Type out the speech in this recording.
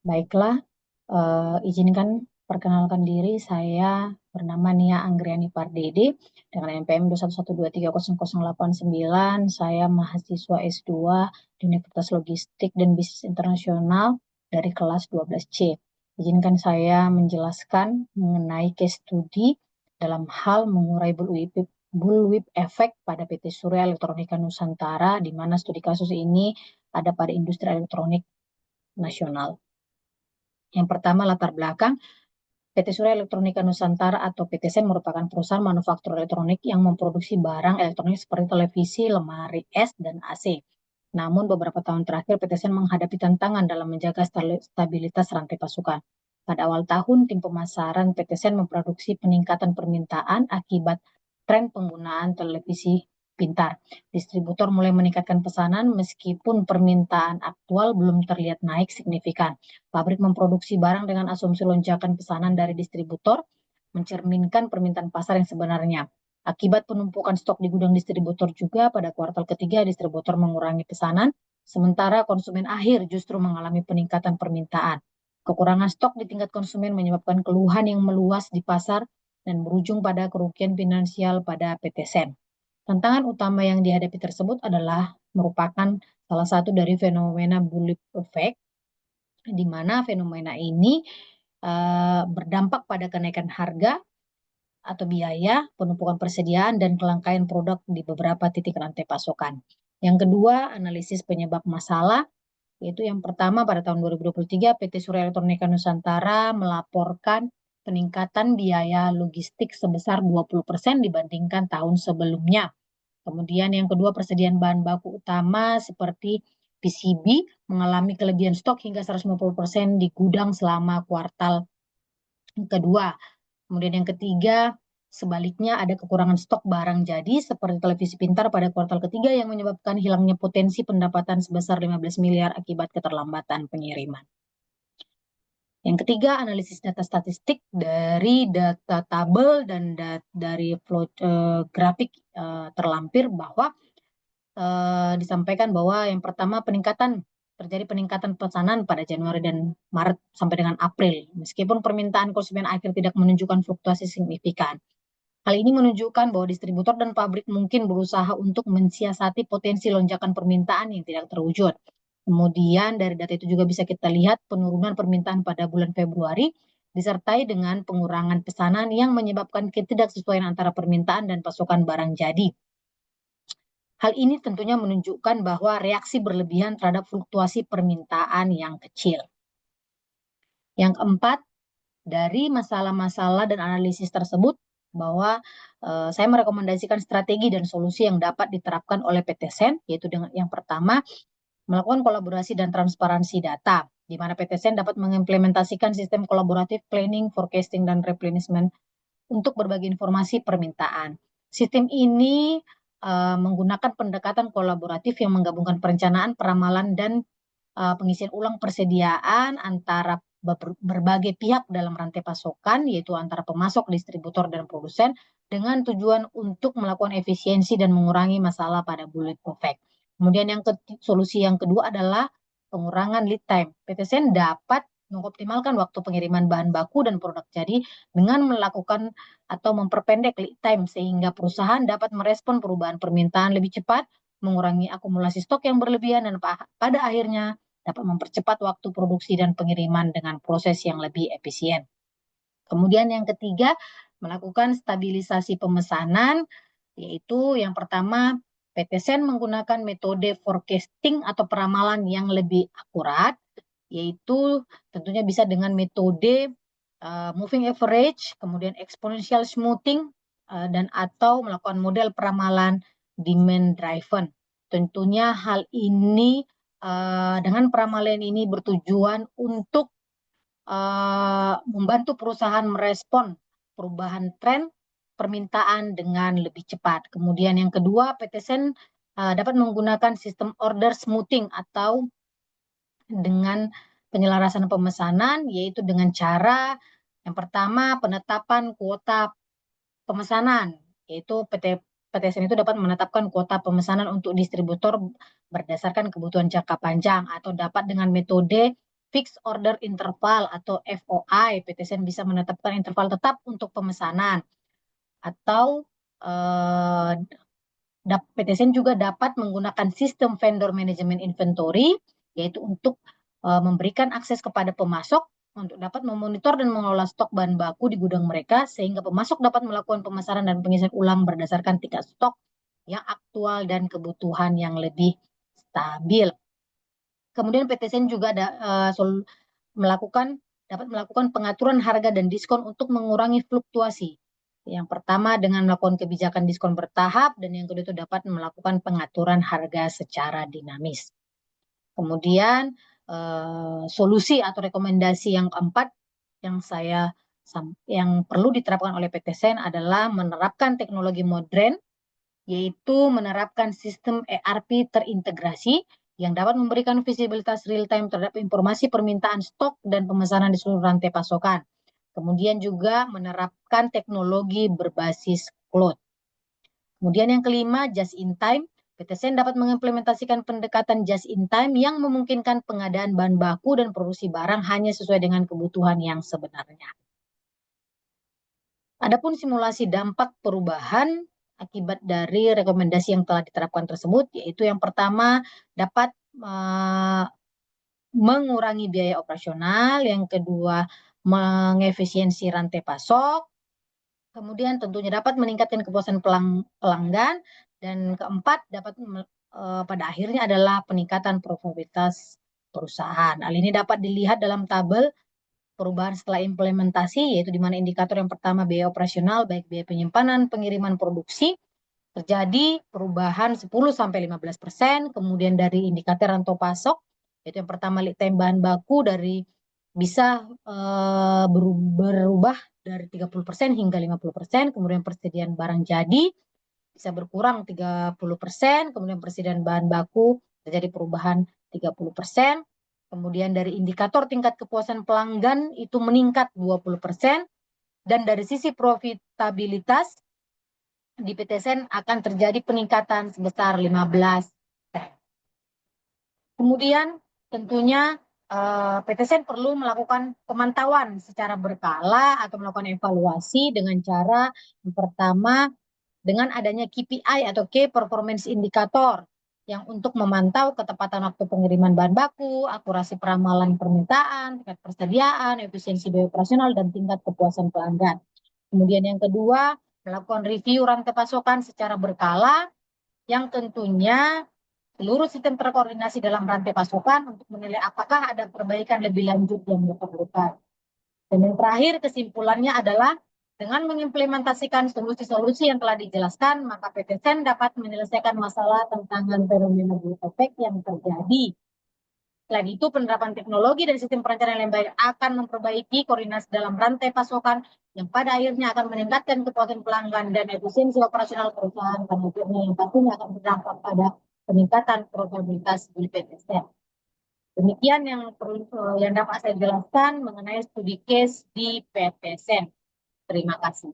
Baiklah, izinkan perkenalkan diri, saya bernama Nia Anggriani Pardede dengan NPM 211230089. Saya mahasiswa S2 di Universitas Logistik dan Bisnis Internasional dari kelas 12C. Izinkan saya menjelaskan mengenai case study dalam hal mengurai bullwhip efek pada PT Surya Elektronika Nusantara, di mana studi kasus ini ada pada industri elektronik nasional. Yang pertama, latar belakang. PT Surya Elektronika Nusantara atau PT SEN merupakan perusahaan manufaktur elektronik yang memproduksi barang elektronik seperti televisi, lemari es, dan AC. Namun beberapa tahun terakhir PT SEN menghadapi tantangan dalam menjaga stabilitas rantai pasokan. Pada awal tahun, tim pemasaran PT SEN memproduksi peningkatan permintaan akibat tren penggunaan televisi pintar. Distributor mulai meningkatkan pesanan meskipun permintaan aktual belum terlihat naik signifikan. Pabrik memproduksi barang dengan asumsi lonjakan pesanan dari distributor, mencerminkan permintaan pasar yang sebenarnya. Akibat penumpukan stok di gudang distributor juga pada kuartal ketiga, distributor mengurangi pesanan, sementara konsumen akhir justru mengalami peningkatan permintaan. Kekurangan stok di tingkat konsumen menyebabkan keluhan yang meluas di pasar dan berujung pada kerugian finansial pada PT SEN. Tantangan utama yang dihadapi tersebut adalah merupakan salah satu dari fenomena bullwhip effect, di mana fenomena ini berdampak pada kenaikan harga atau biaya, penumpukan persediaan, dan kelangkaan produk di beberapa titik rantai pasokan. Yang kedua, analisis penyebab masalah, yaitu yang pertama pada tahun 2023 PT Surya Elektronika Nusantara melaporkan peningkatan biaya logistik sebesar 20% dibandingkan tahun sebelumnya. Kemudian yang kedua, persediaan bahan baku utama seperti PCB mengalami kelebihan stok hingga 150% di gudang selama kuartal kedua. Kemudian yang ketiga, sebaliknya ada kekurangan stok barang jadi seperti televisi pintar pada kuartal ketiga yang menyebabkan hilangnya potensi pendapatan sebesar 15 miliar akibat keterlambatan pengiriman. Yang ketiga, analisis data statistik dari data tabel dan dari flow grafik terlampir bahwa disampaikan bahwa yang pertama terjadi peningkatan pesanan pada Januari dan Maret sampai dengan April, meskipun permintaan konsumen akhir tidak menunjukkan fluktuasi signifikan. Hal ini menunjukkan bahwa distributor dan pabrik mungkin berusaha untuk mensiasati potensi lonjakan permintaan yang tidak terwujud. Kemudian dari data itu juga bisa kita lihat penurunan permintaan pada bulan Februari disertai dengan pengurangan pesanan yang menyebabkan ketidaksesuaian antara permintaan dan pasokan barang jadi. Hal ini tentunya menunjukkan bahwa reaksi berlebihan terhadap fluktuasi permintaan yang kecil. Yang keempat, dari masalah-masalah dan analisis tersebut, bahwa saya merekomendasikan strategi dan solusi yang dapat diterapkan oleh PT SEN, yaitu dengan yang pertama, melakukan kolaborasi dan transparansi data, di mana PT SEN dapat mengimplementasikan sistem kolaboratif planning, forecasting, dan replenishment untuk berbagi informasi permintaan. Sistem ini menggunakan pendekatan kolaboratif yang menggabungkan perencanaan, peramalan, dan pengisian ulang persediaan antara berbagai pihak dalam rantai pasokan, yaitu antara pemasok, distributor, dan produsen, dengan tujuan untuk melakukan efisiensi dan mengurangi masalah pada bullwhip effect. Kemudian solusi yang kedua adalah pengurangan lead time. PT SEN dapat mengoptimalkan waktu pengiriman bahan baku dan produk jadi dengan melakukan atau memperpendek lead time sehingga perusahaan dapat merespon perubahan permintaan lebih cepat, mengurangi akumulasi stok yang berlebihan, dan pada akhirnya dapat mempercepat waktu produksi dan pengiriman dengan proses yang lebih efisien. Kemudian yang ketiga, melakukan stabilisasi pemesanan, yaitu yang pertama, PT SEN menggunakan metode forecasting atau peramalan yang lebih akurat, yaitu tentunya bisa dengan metode moving average, kemudian exponential smoothing, dan atau melakukan model peramalan demand driven. Tentunya hal ini dengan peramalan ini bertujuan untuk membantu perusahaan merespon perubahan tren permintaan dengan lebih cepat. Kemudian yang kedua, PT SEN dapat menggunakan sistem order smoothing atau dengan penyelarasan pemesanan, yaitu dengan cara yang pertama penetapan kuota pemesanan, yaitu PT SEN itu dapat menetapkan kuota pemesanan untuk distributor berdasarkan kebutuhan jangka panjang atau dapat dengan metode fixed order interval atau FOI. PTSN bisa menetapkan interval tetap untuk pemesanan. Atau PTSN juga dapat menggunakan sistem vendor management inventory, yaitu untuk memberikan akses kepada pemasok untuk dapat memonitor dan mengelola stok bahan baku di gudang mereka, sehingga pemasok dapat melakukan pemasaran dan pengisian ulang berdasarkan tingkat stok yang aktual dan kebutuhan yang lebih stabil. Kemudian PTSN juga dapat melakukan pengaturan harga dan diskon untuk mengurangi fluktuasi. Yang pertama dengan melakukan kebijakan diskon bertahap, dan yang kedua itu dapat melakukan pengaturan harga secara dinamis. Kemudian solusi atau rekomendasi yang keempat yang perlu diterapkan oleh PTSN adalah menerapkan teknologi modern, yaitu menerapkan sistem ERP terintegrasi yang dapat memberikan visibilitas real-time terhadap informasi permintaan stok dan pemesanan di seluruh rantai pasokan. Kemudian juga menerapkan teknologi berbasis cloud. Kemudian yang kelima, just in time. PTSN dapat mengimplementasikan pendekatan just in time yang memungkinkan pengadaan bahan baku dan produksi barang hanya sesuai dengan kebutuhan yang sebenarnya. Adapun simulasi dampak perubahan akibat dari rekomendasi yang telah diterapkan tersebut, yaitu yang pertama dapat mengurangi biaya operasional, yang kedua mengefisiensi rantai pasok, kemudian tentunya dapat meningkatkan kepuasan pelanggan, dan keempat dapat pada akhirnya adalah peningkatan profitabilitas perusahaan. Hal ini dapat dilihat dalam tabel perubahan setelah implementasi, yaitu di mana indikator yang pertama biaya operasional, baik biaya penyimpanan, pengiriman, produksi, terjadi perubahan 10-15%. Kemudian dari indikator rantai pasok, yaitu yang pertama lead time bahan baku bisa berubah dari 30% hingga 50%. Kemudian persediaan barang jadi bisa berkurang 30%. Kemudian persediaan bahan baku terjadi perubahan 30%. Kemudian dari indikator tingkat kepuasan pelanggan itu meningkat 20%. Dan dari sisi profitabilitas di PTSN akan terjadi peningkatan sebesar 15%. Kemudian tentunya PTSN perlu melakukan pemantauan secara berkala atau melakukan evaluasi dengan cara yang pertama dengan adanya KPI atau Key Performance Indicator yang untuk memantau ketepatan waktu pengiriman bahan baku, akurasi peramalan permintaan, tingkat persediaan, efisiensi biaya operasional, dan tingkat kepuasan pelanggan. Kemudian yang kedua, melakukan review rantai pasokan secara berkala yang tentunya seluruh sistem terkoordinasi dalam rantai pasokan untuk menilai apakah ada perbaikan lebih lanjut yang diperlukan. Dan yang terakhir kesimpulannya adalah dengan mengimplementasikan solusi-solusi yang telah dijelaskan, maka PTSN dapat menyelesaikan masalah tantangan fenomena Blue Effect yang terjadi. Selain itu, penerapan teknologi dan sistem perencanaan yang baik akan memperbaiki koordinasi dalam rantai pasokan yang pada akhirnya akan meningkatkan kepuasan pelanggan dan efisiensi operasional perusahaan, pada akhirnya yang pastinya akan berdampak pada peningkatan profitabilitas di PTSN. Demikian yang dapat saya jelaskan mengenai studi case di PTSN. Terima kasih.